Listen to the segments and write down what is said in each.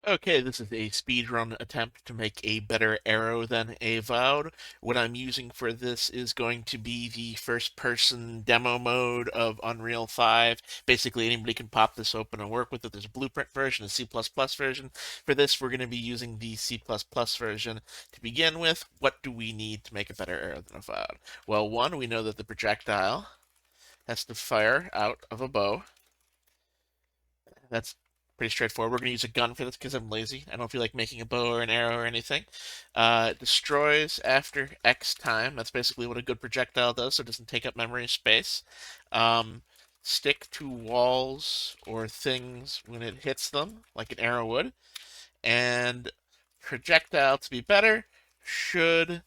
Okay, this is a speedrun attempt to make a better arrow than Avowed. What I'm using for this is going to be the first-person demo mode of Unreal 5. Basically, anybody can pop this open and work with it. There's a blueprint version, a C++ version. For this, we're going to be using the C++ version to begin with. What do we need to make a better arrow than Avowed? Well, one, we know that the projectile has to fire out of a bow. That's pretty straightforward. We're going to use a gun for this because I'm lazy. I don't feel like making a bow or an arrow or anything. It destroys after X time. That's basically what a good projectile does, so it doesn't take up memory space. Um, Stick to walls or things when it hits them, like an arrow would. And projectile, to be better, should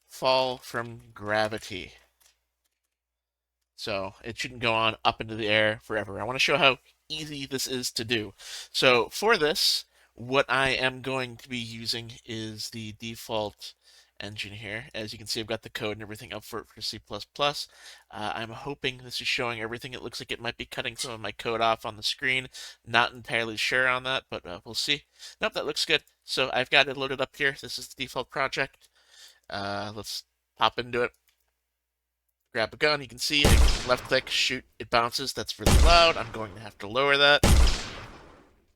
fall from gravity. So it shouldn't go on up into the air forever. I want to show how easy this is to do. So for this, what I am going to be using is the default engine here. As you can see, I've got the code and everything up for it for C++. I'm hoping this is showing everything. It looks like it might be cutting some of my code off on the screen. Not entirely sure on that, but we'll see. Nope, that looks good. So I've got it loaded up here. This is the default project. Let's pop into it. Grab a gun, you can see, I can left click, shoot, it bounces. That's really loud. I'm going to have to lower that,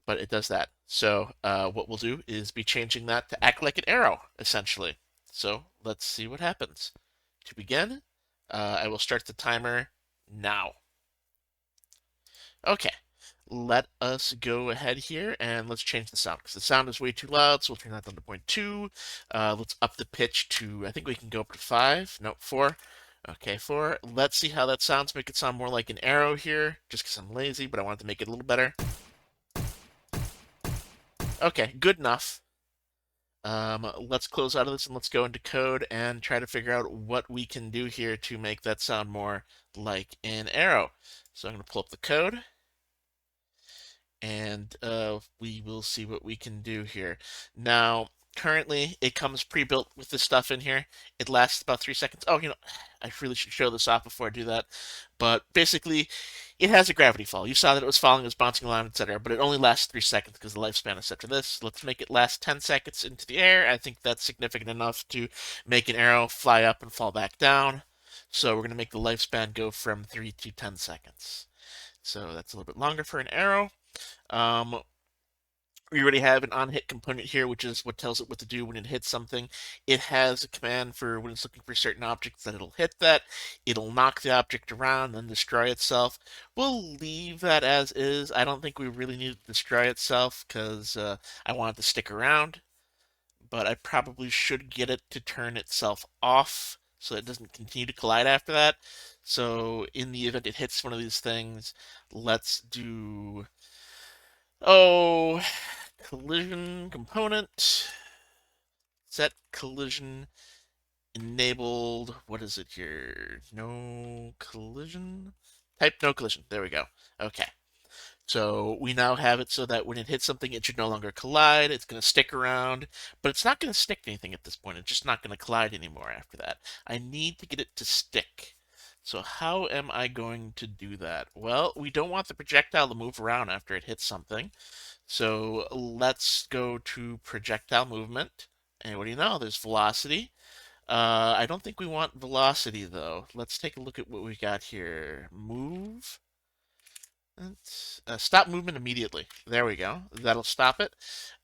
but it does that. So what we'll do is be changing that to act like an arrow, essentially. So let's see what happens. To begin, I will start the timer now. Okay, let us go ahead here and let's change the sound because the sound is way too loud, so we'll turn that down to 0.2. Let's up the pitch to, I think we can go up to 5. No, 4. Okay, 4. Let's see how that sounds. Make it sound more like an arrow here, just because I'm lazy, but I wanted to make it a little better. Okay, good enough. Let's close out of this and let's go into code and try to figure out what we can do here to make that sound more like an arrow. So I'm going to pull up the code and we will see what we can do here. Now, currently, it comes pre-built with this stuff in here. It lasts about 3 seconds. Oh, I really should show this off before I do that. But basically, it has a gravity fall. You saw that it was falling, it was bouncing around, etc. But it only lasts 3 seconds because the lifespan is set to this. Let's make it last 10 seconds into the air. I think that's significant enough to make an arrow fly up and fall back down. So we're going to make the lifespan go from 3 to 10 seconds. So that's a little bit longer for an arrow. Um, we already have an on-hit component here, which is what tells it what to do when it hits something. It has a command for when it's looking for certain objects that it'll hit that. It'll knock the object around and then destroy itself. We'll leave that as is. I don't think we really need to destroy itself because I want it to stick around. But I probably should get it to turn itself off so it doesn't continue to collide after that. So in the event it hits one of these things, let's do... Oh, collision component. Set collision enabled. What is it here? No collision. Type no collision. There we go. Okay. So we now have it so that when it hits something, it should no longer collide. It's going to stick around, but it's not going to stick to anything at this point. It's just not going to collide anymore after that. I need to get it to stick. So how am I going to do that? Well, we don't want the projectile to move around after it hits something. So let's go to projectile movement. And what do you know? There's velocity. I don't think we want velocity though. Let's take a look at what we got here. Move. Stop movement immediately. There we go. That'll stop it.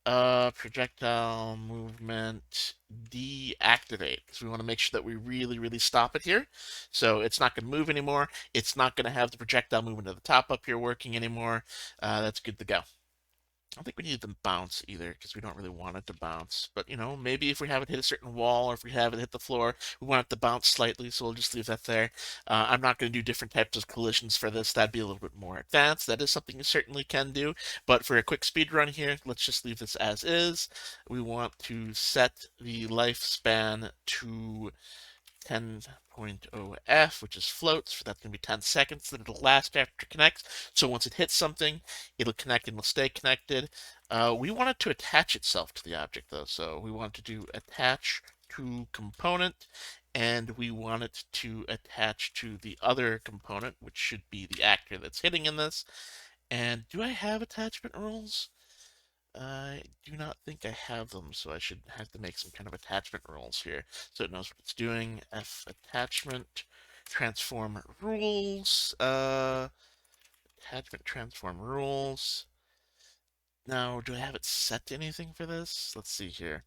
Projectile movement deactivate because we want to make sure that we really, really stop it here. So it's not going to move anymore. It's not going to have the projectile movement at the top up here working anymore. That's good to go. I don't think we need them bounce either because we don't really want it to bounce. But, maybe if we have it hit a certain wall or if we have it hit the floor, we want it to bounce slightly, so we'll just leave that there. I'm not going to do different types of collisions for this. That'd be a little bit more advanced. That is something you certainly can do. But for a quick speed run here, let's just leave this as is. We want to set the lifespan to 10.0f, which is floats. For that's going to be 10 seconds that it'll last after it connects. So once it hits something, it'll connect and it'll stay connected. We want it to attach itself to the object, though. So we want to do attach to component, and we want it to attach to the other component, which should be the actor that's hitting in this. And do I have attachment rules? I do not think I have them, so I should have to make some kind of attachment rules here so it knows what it's doing. F attachment transform rules. Attachment transform rules. Now, do I have it set to anything for this? Let's see here.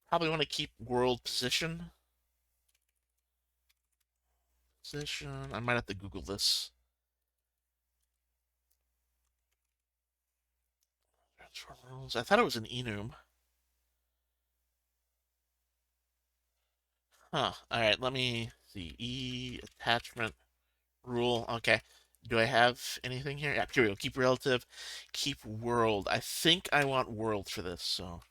Probably want to keep world position. Position. I might have to Google this. Transform rules. I thought it was an enum. Huh. All right, let me see. E attachment rule. Okay. Do I have anything here? Yeah, here we go. Keep relative. Keep world. I think I want world for this, so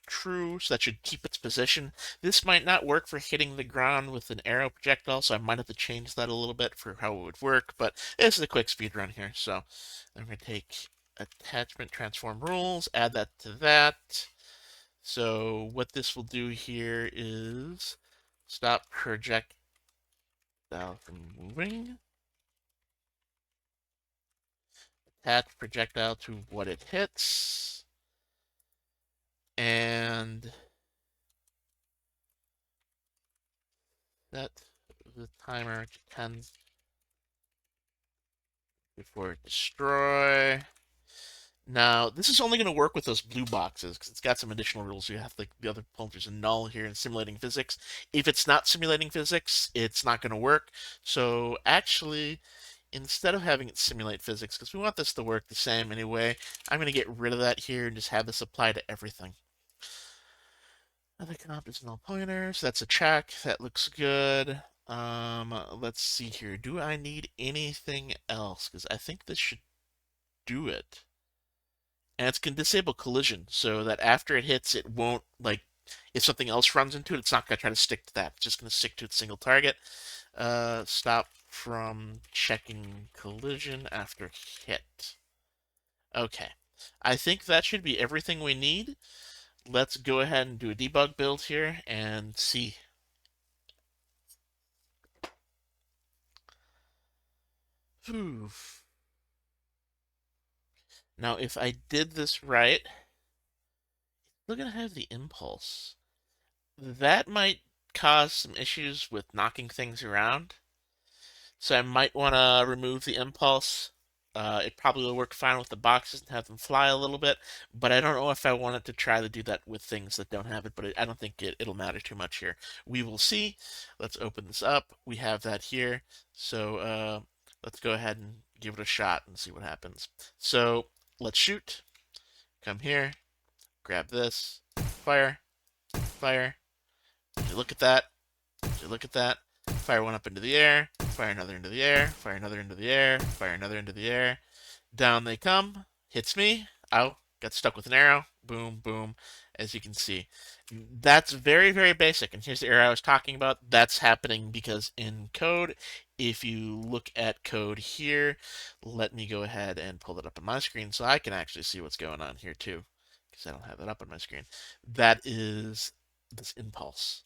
true. So that should keep its position. This might not work for hitting the ground with an arrow projectile, so I might have to change that a little bit for how it would work, but this is a quick speed run here, so I'm going to take attachment transform rules, add that to that. So what this will do here is stop projectile from moving. Attach projectile to what it hits. And set the timer to 10 before destroy. Now, this is only going to work with those blue boxes because it's got some additional rules. You have like the other pointers in null here in simulating physics. If it's not simulating physics, it's not going to work. So actually, instead of having it simulate physics, because we want this to work the same anyway, I'm going to get rid of that here and just have this apply to everything. Other comp is null pointers. That's a check. That looks good. Let's see here. Do I need anything else? Because I think this should do it. And it can disable collision so that after it hits, it won't, like, if something else runs into it, it's not going to try to stick to that. It's just going to stick to its single target. Stop from checking collision after hit. Okay. I think that should be everything we need. Let's go ahead and do a debug build here and see. Whew. Now, if I did this right, we're going to have the impulse. That might cause some issues with knocking things around. So I might want to remove the impulse. It probably will work fine with the boxes and have them fly a little bit, but I don't know if I wanted to try to do that with things that don't have it, but I don't think it'll matter too much here. We will see. Let's open this up. We have that here. So let's go ahead and give it a shot and see what happens. So let's shoot. Come here. Grab this. Fire. Fire. Would you look at that? Would you look at that? Fire one up into the air, fire another into the air, fire another into the air, fire another into the air. Down they come, hits me. Ow, got stuck with an arrow. Boom, boom, as you can see. That's very, very basic. And here's the error I was talking about. That's happening because in code, if you look at code here, let me go ahead and pull it up on my screen so I can actually see what's going on here too, because I don't have that up on my screen. That is this impulse.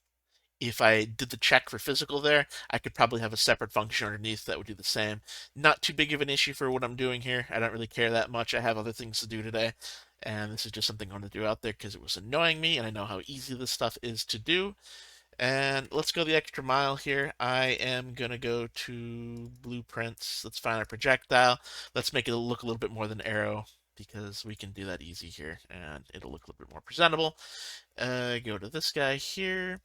If I did the check for physical there, I could probably have a separate function underneath that would do the same. Not too big of an issue for what I'm doing here. I don't really care that much. I have other things to do today. And this is just something I want to do out there because it was annoying me, and I know how easy this stuff is to do. And let's go the extra mile here. I am going to go to blueprints. Let's find our projectile. Let's make it look a little bit more than arrow because we can do that easy here, and it'll look a little bit more presentable. Go to this guy here.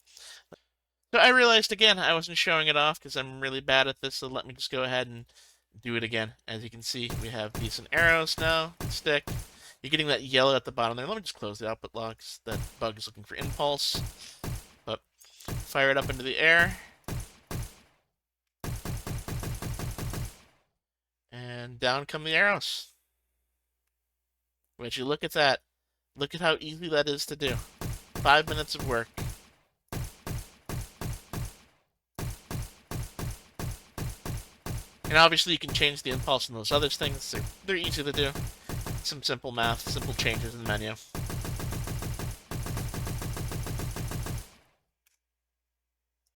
So I realized again I wasn't showing it off because I'm really bad at this, so let me just go ahead and do it again. As you can see, we have decent arrows now. Stick. You're getting that yellow at the bottom there. Let me just close the output logs. That bug is looking for impulse. But fire it up into the air. And down come the arrows. Would you look at that? Look at how easy that is to do. 5 minutes of work. And obviously you can change the impulse and those other things. They're easy to do. Some simple math, simple changes in the menu.